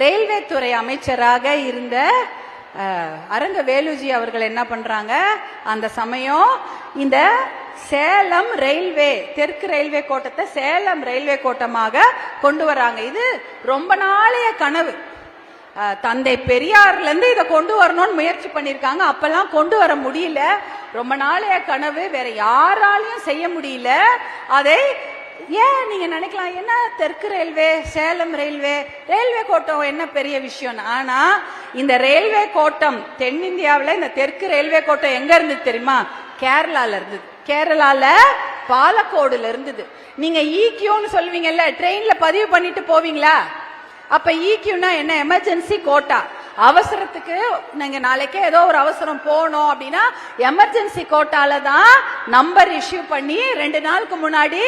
Railway துறை அமைச்சராக இருந்த அரங்க வேலுஜி அவர்கள் என்ன பண்றாங்க, அந்த சமயம் இந்த சேலம் ரயில்வே தெற்கு ரயில்வே கோட்டத்தை சேலம் ரயில்வே கோட்டமாக கொண்டு வராங்க. இது ரொம்ப நாளைய கனவு. தந்தை பெரியார்ல இருந்து இதை கொண்டு வரணும்னு முயற்சி பண்ணிருக்காங்க. அப்பெல்லாம் கொண்டு வர முடியல. ரொம்ப நாளைய கனவு, வேற யாராலையும் செய்ய முடியல. அதை ஏன் நீங்க நினைக்கலாம், என்ன தெற்கு ரயில்வே சேலம் ரயில்வே கோட்டம் என்ன பெரிய விஷயம். ஆனா இந்த ரயில்வே கோட்டம் தென்னிந்தியாவில் இந்த தெற்கு ரயில்வே கோட்டம் எங்க இருந்தது தெரியுமா? கேரளால இருந்தது. கேரளால பாலக்கோடுல இருந்தது. நீங்க ஈக்யூன்னு சொல்லுவீங்கல்ல, ட்ரெயின்ல பதிவு பண்ணிட்டு போவீங்களா? அப்ப ஈக்யூனா என்ன? Emergency quota. அவசரத்துக்கு நீங்க நாளைக்கே ஏதோ ஒரு அவசரம் போனோம் அப்படின்னா எமர்ஜென்சி கோட்டால தான் நம்பர் இஷ்யூ பண்ணி 2 நாளுக்கு முன்னாடி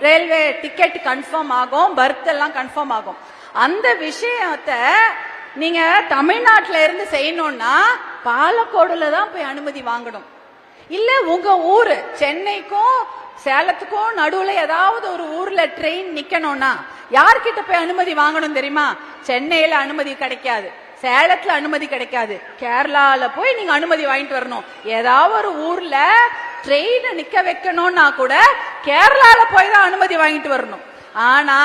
ரயில்வே டிக்கெட் கன்ஃபார்ம் ஆகும், பர்த் எல்லாம் கன்ஃபார்ம் ஆகும். அந்த விஷயத்தை நீங்க தமிழ்நாட்டில இருந்து செய்யணும்னா பாலக்கோடுல தான் போய் அனுமதி வாங்கணும். இல்ல உங்க ஊரு சென்னைக்கும் சேலத்துக்கும் நடுவுல ஏதாவது ஒரு ஊர்ல ட்ரெயின் நிக்கணும்னா யார்கிட்ட போய் அனுமதி வாங்கணும் தெரியுமா? சென்னையில அனுமதி கிடைக்காது, சேலத்துல அனுமதி கிடைக்காது, கேரளால போய் நீங்க அனுமதி வாங்கிட்டு வரணும். ஏதாவது ஒரு ஊர்ல ட்ரெயினை நிக்க வைக்கணும்னா கூட கேரளால போய் தான் அனுமதி வாங்கிட்டு வரணும். ஆனா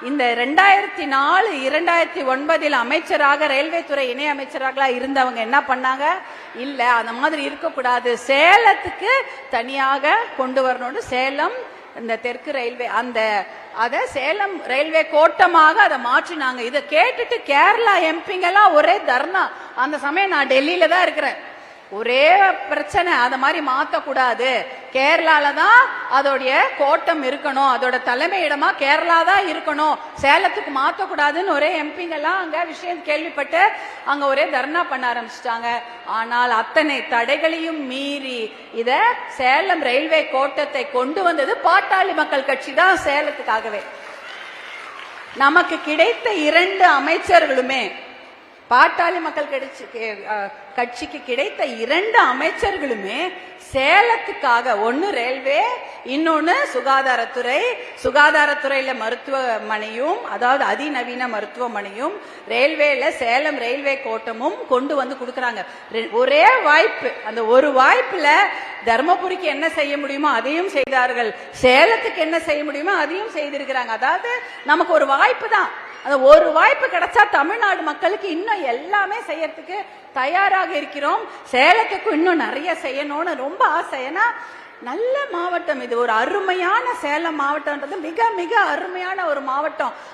இந்த 2004 2009 அமைச்சராக ரயில்வே துறை இணை அமைச்சராக இருந்தவங்க என்ன பண்ணாங்க, இல்ல அந்த மாதிரி இருக்கக்கூடாது, சேலத்துக்கு தனியாக கொண்டு வரணும்னு சேலம் இந்த தெற்கு ரயில்வே அத சேலம் ரயில்வே கோட்டமாக அதை மாற்றினாங்க. இதை கேட்டுட்டு கேரளா எம்பிங்கெல்லாம் ஒரே தர்ணா. அந்த சமயம் நான் டெல்லியில தான் இருக்கிறேன். ஒரே பிரச்சனை, அத மாதிரி மாத்தக்கூடாது, கேரளால தான் அதோடைய கோட்டம் இருக்கணும், அதோட தலைமையிடமா கேரளா தான் இருக்கணும், சேலத்துக்கு மாத்தக்கூடாதுன்னு ஒரே எம்பிங்கெல்லாம் அங்க விஷயம் கேள்விப்பட்டு அங்க ஒரே தர்ணா பண்ண ஆரம்பிச்சிட்டாங்க. ஆனால் அத்தனை தடைகளையும் மீறி இத சேலம் ரயில்வே கோட்டத்தை கொண்டு வந்தது பாட்டாளி மக்கள் கட்சி தான். சேலத்துக்காகவே நமக்கு கிடைத்த 2 அமைச்சர்களுமே பாட்டாளி மக்கள் கட்சிக்கு கிடைத்த 2 அமைச்சர்களுமே சேலத்துக்காக, ஒன்னு ரயில்வே, இன்னொன்னு சுகாதாரத்துறை. சுகாதாரத்துறையில மருத்துவமனையும், அதாவது அதிநவீன மருத்துவமனையும், ரயில்வேல சேலம் ரயில்வே கோட்டமும் கொண்டு வந்து கொடுக்கறாங்க. ஒரே வாய்ப்பு, அந்த ஒரு வாய்ப்புல தர்மபுரிக்கு என்ன செய்ய முடியுமோ அதையும் செய்தார்கள், சேலத்துக்கு என்ன செய்ய முடியுமோ அதையும் செய்திருக்கிறாங்க. அதாவது நமக்கு ஒரு வாய்ப்பு தான். அந்த ஒரு வாய்ப்பு கிடைச்சா தமிழ்நாடு மக்களுக்கு இன்னும் எல்லாமே செய்யறதுக்கு தயாராக இருக்கிறோம். சேலத்துக்கு இன்னும் நிறைய செய்யணும்னு ரொம்ப ஆசை. ஏன்னா நல்ல மாவட்டம் இது, ஒரு அருமையான சேலம் மாவட்டம்ன்றது மிக மிக அருமையான ஒரு மாவட்டம்.